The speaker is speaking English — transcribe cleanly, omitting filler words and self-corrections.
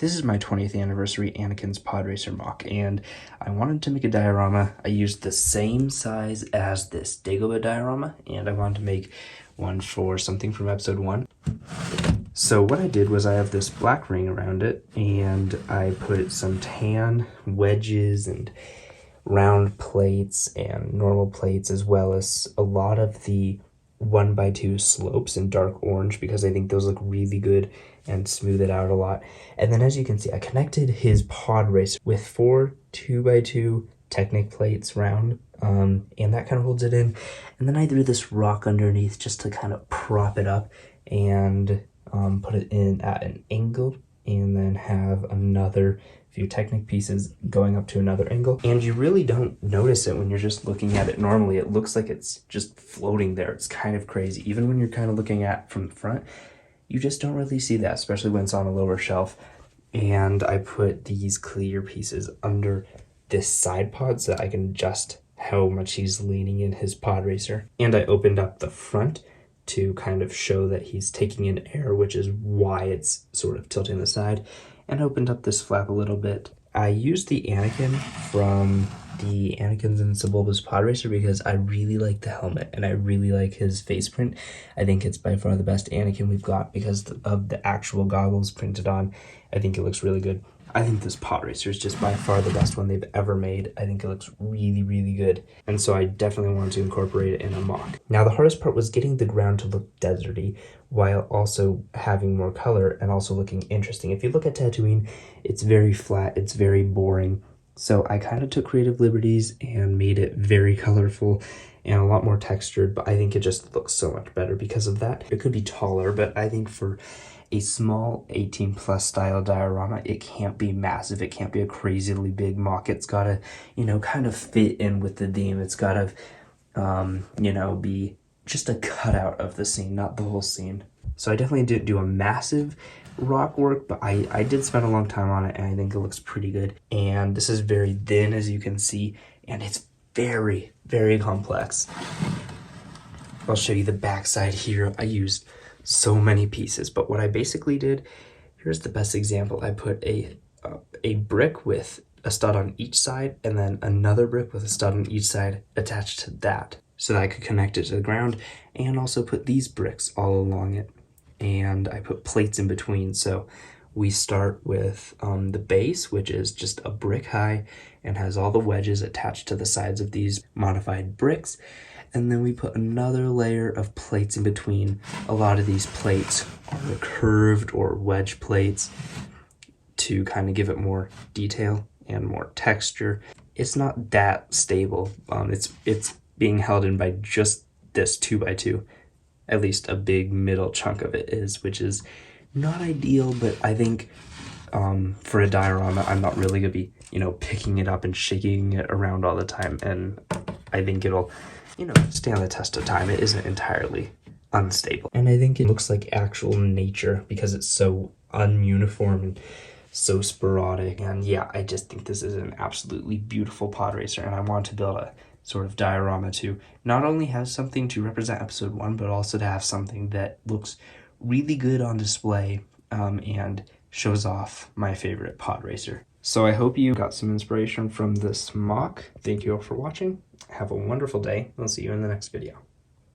This is my 20th anniversary Anakin's Podracer MOC, and I wanted to make a diorama. I used the same size as this Dagobah diorama, and I wanted to make one for something from episode 1. So what I did was I have this black ring around it, and I put some tan wedges and round plates and normal plates, as well as a lot of the 1x2 slopes in dark orange, because I think those look really good and smooth it out a lot. And then as you can see, I connected his Podracer with 4 2x2 Technic plates round, and that kind of holds it in. And then I threw this rock underneath just to kind of prop it up and put it in at an angle, and then have another few Technic pieces going up to another angle. And you really don't notice it when you're just looking at it normally. It looks like it's just floating there. It's kind of crazy. Even when you're kind of looking at from the front, you just don't really see that, especially when it's on a lower shelf. And I put these clear pieces under this side pod so that I can adjust how much he's leaning in his Podracer. And I opened up the front to kind of show that he's taking in air, which is why it's sort of tilting the side. And opened up this flap a little bit. I used the Anakin from the Anakin's and Sebulba's Podracer because I really like the helmet and I really like his face print. I think it's by far the best Anakin we've got because of the actual goggles printed on. I think it looks really good. I think this Podracer is just by far the best one they've ever made. I think it looks really, really good. And so I definitely wanted to incorporate it in a MOC. Now the hardest part was getting the ground to look deserty while also having more color and also looking interesting. If you look at Tatooine, it's very flat, it's very boring. So I kind of took creative liberties and made it very colorful and a lot more textured, but I think it just looks so much better because of that. It could be taller, but I think for a small 18+ style diorama, it can't be massive. It can't be a crazily big MOC. It's gotta, kind of fit in with the theme. It's gotta, be just a cutout of the scene, not the whole scene. So I definitely didn't do a massive rock work, but I did spend a long time on it, and I think it looks pretty good. And this is very thin, as you can see, and it's very, very complex. I'll show you the backside here. I used so many pieces, but what I basically did, here's the best example. I put a brick with a stud on each side, and then another brick with a stud on each side attached to that, so that I could connect it to the ground, and also put these bricks all along it. And I put plates in between. So we start with the base, which is just a brick high and has all the wedges attached to the sides of these modified bricks. And then we put another layer of plates in between. A lot of these plates are curved or wedge plates to kind of give it more detail and more texture. It's not that stable. It's being held in by just this 2x2. At least a big middle chunk of it is, which is not ideal, but I think for a diorama, I'm not really gonna be, picking it up and shaking it around all the time, and I think it'll, stand the test of time. It isn't entirely unstable. And I think it looks like actual nature because it's so ununiform and so sporadic. And yeah, I just think this is an absolutely beautiful Podracer, and I want to build a sort of diorama to not only have something to represent episode 1, but also to have something that looks really good on display and shows off my favorite Podracer. So I hope you got some inspiration from this MOC. Thank you all for watching. Have a wonderful day. I'll see you in the next video.